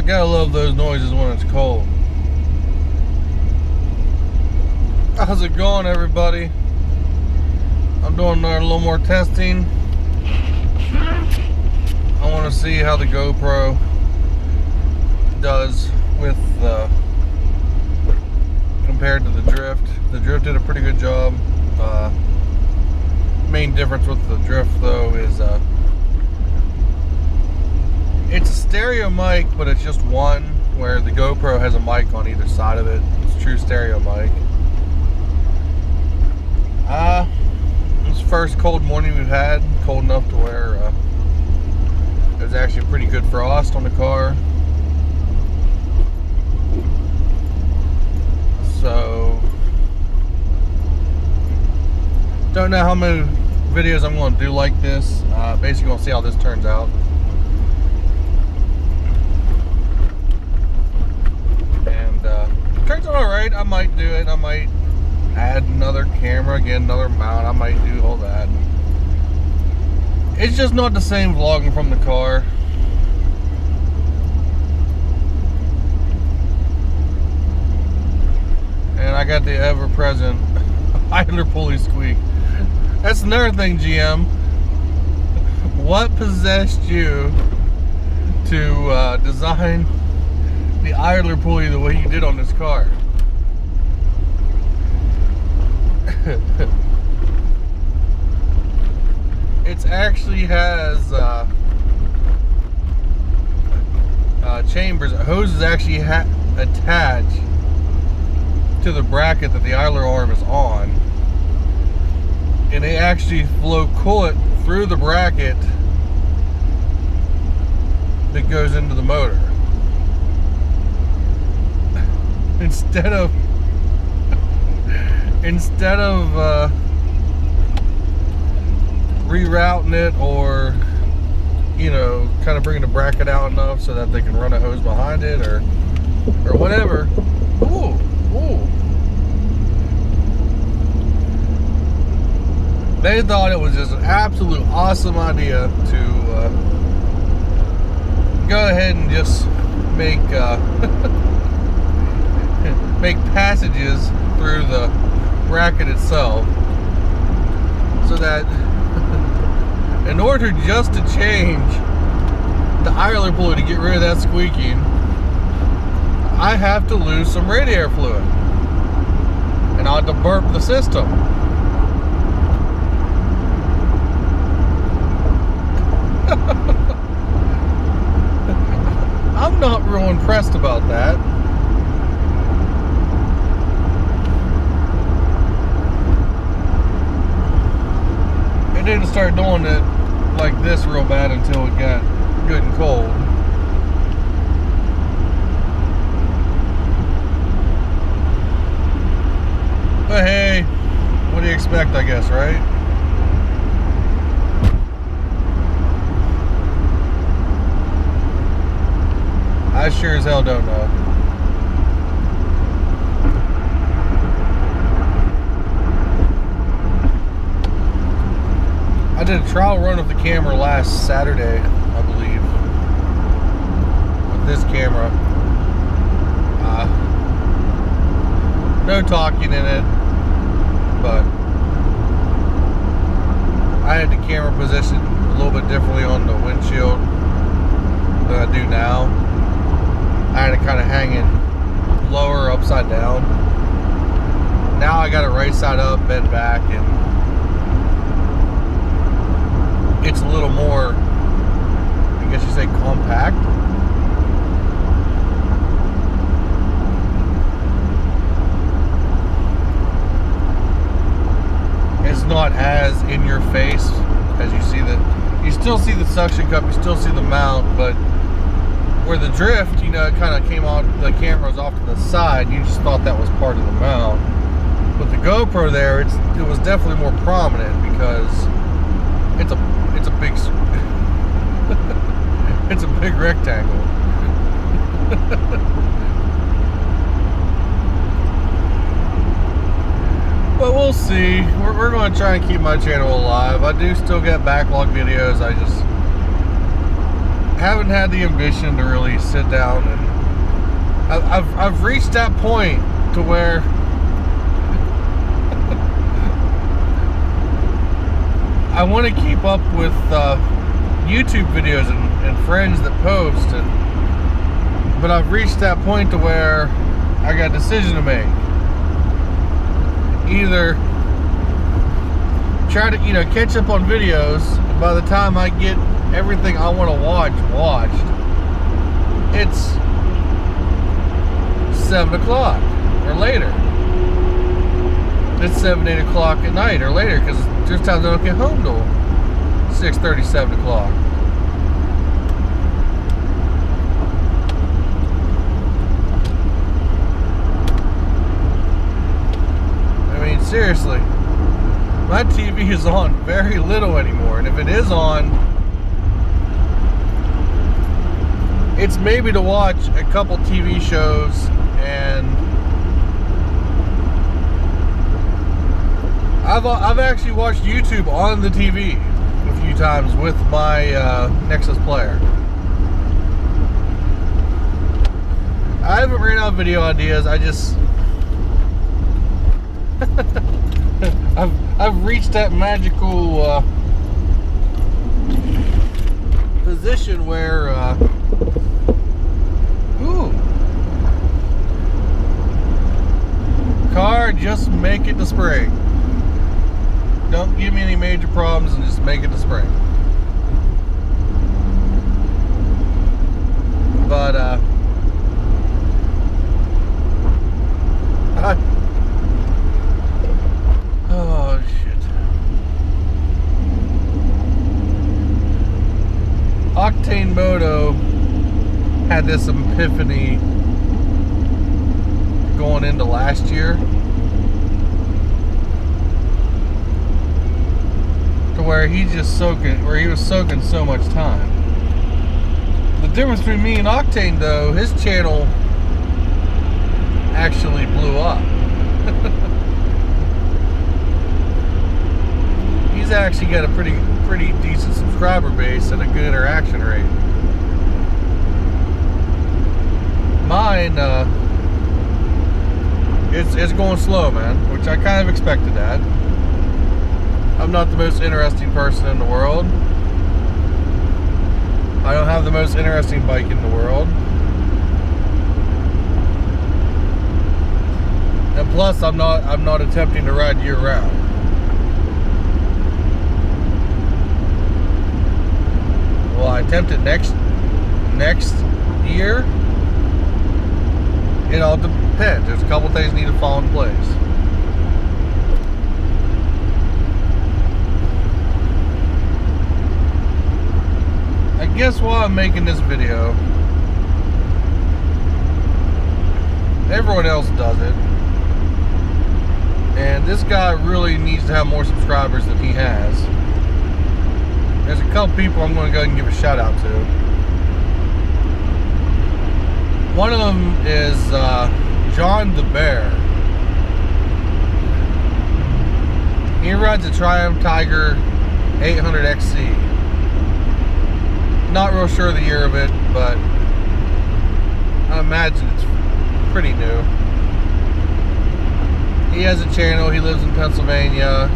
I gotta love those noises when it's cold. How's it going, everybody? I'm doing a little more testing. I want to see how the GoPro does with compared to the drift. The drift did a pretty good job. Main difference with the drift though is it's a stereo mic, but it's just one, where the GoPro has a mic on either side of it. It's a true stereo mic. It's the first cold morning we've had, cold enough to where it was actually pretty good frost on the car. So, don't know how many videos I'm going to do like this. Basically, going to see how this turns out. And turns out alright. I might do it. I might add another camera, get another mount. I might do all that. It's just not the same vlogging from the car. And I got the ever-present idler pulley squeak. That's another thing, GM. What possessed you to design the idler pulley the way you did on this car? It actually has chambers. Hoses actually attached to the bracket that the idler arm is on, and they actually flow coolant through the bracket that goes into the motor. Instead of rerouting it, or kind of bringing the bracket out enough so that they can run a hose behind it, or whatever. Ooh. They thought it was just an absolute awesome idea to go ahead and just make make passages through the bracket itself, so that in order just to change the idler pulley to get rid of that squeaking, I have to lose some radiator fluid, and I'll have to burp the system. I'm not real impressed about that. It didn't start doing it like this real bad until it got good and cold. But hey, what do you expect, I guess, right? I sure as hell don't know. I did a trial run of the camera last Saturday, I believe, with this camera. No talking in it, but I had the camera positioned a little bit differently on the windshield than I do now. I had it kind of hanging lower, upside down. Now I got it right side up, bent back, and it's a little more, I guess you say, compact. It's not as in your face as you see you still see the suction cup, you still see the mount, but where the drift, it kind of came out, the camera was off to the side, and you just thought that was part of the mount. With the GoPro there, it was definitely more prominent, because it's a big it's a big rectangle. But we'll see. We're going to try and keep my channel alive. I do still get backlog videos. I just haven't had the ambition to really sit down, and I've reached that point to where I want to keep up with YouTube videos and friends that post, but I've reached that point to where I got a decision to make. Either try to, catch up on videos, and by the time I get everything I want to watch watched, it's 7 o'clock or later. It's 7, 8 o'clock at night or later, because there's times I don't get home till 6:30, 7 o'clock. Seriously, my TV is on very little anymore, and if it is on, it's maybe to watch a couple TV shows, and I've actually watched YouTube on the TV a few times with my Nexus player. I haven't ran out of video ideas. I just I've reached that magical position where car, just make it to spring. Don't give me any major problems and just make it to spring. But oh shit. Octane Moto had this epiphany going into last year, to where he was soaking so much time. The difference between me and Octane, though, his channel actually blew up. He's actually got a pretty decent subscriber base and a good interaction rate. Mine, it's going slow, man, which I kind of expected that. I'm not the most interesting person in the world. I don't have the most interesting bike in the world. And plus, I'm not attempting to ride year round. Will I attempt it next year? It all depends. There's a couple things need to fall in place. I guess while I'm making this video, everyone else does it, and this guy really needs to have more subscribers than he has. There's a couple people I'm going to go ahead and give a shout out to. One of them is John the Bear. He rides a Triumph Tiger 800 XC. Not real sure of the year of it, but I imagine it's pretty new. He has a channel. He lives in Pennsylvania,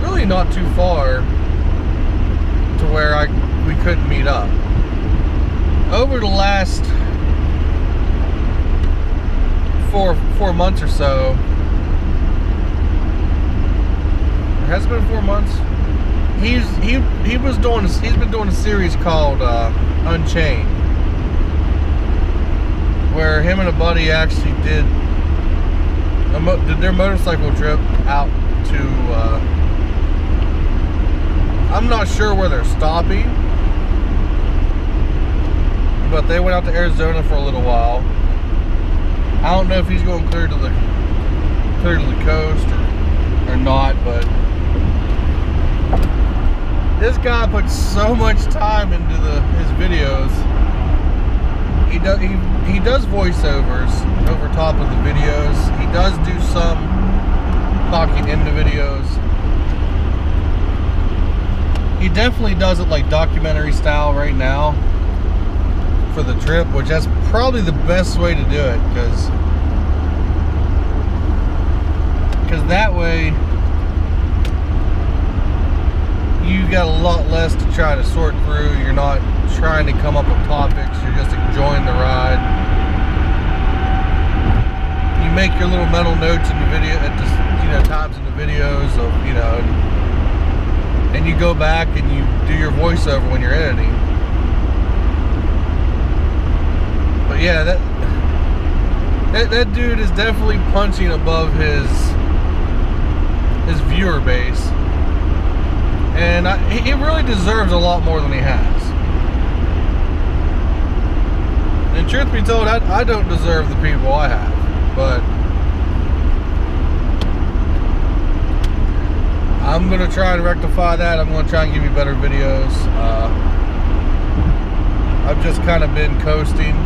really not too far to where we couldn't meet up. Over the last four months or so, it has been 4 months. He's been doing a series called Unchained, where him and a buddy actually did their motorcycle trip out to I'm not sure where they're stopping, but they went out to Arizona for a little while. I don't know if he's going clear to the coast or not, but this guy puts so much time into his videos. He does voiceovers over top of the videos. He does do some talking in the videos. He definitely does it like documentary style right now. for the trip, which that's probably the best way to do it, because that way you got a lot less to try to sort through. You're not trying to come up with topics, you're just enjoying the ride. You make your little mental notes in the video at the, you know, times in the videos of, you know, and you go back and you do your voiceover when you're editing. But yeah, that dude is definitely punching above his viewer base, and he really deserves a lot more than he has. And truth be told, I don't deserve the people I have, but I'm gonna try and rectify that. I'm gonna try and give you better videos. I've just kind of been coasting.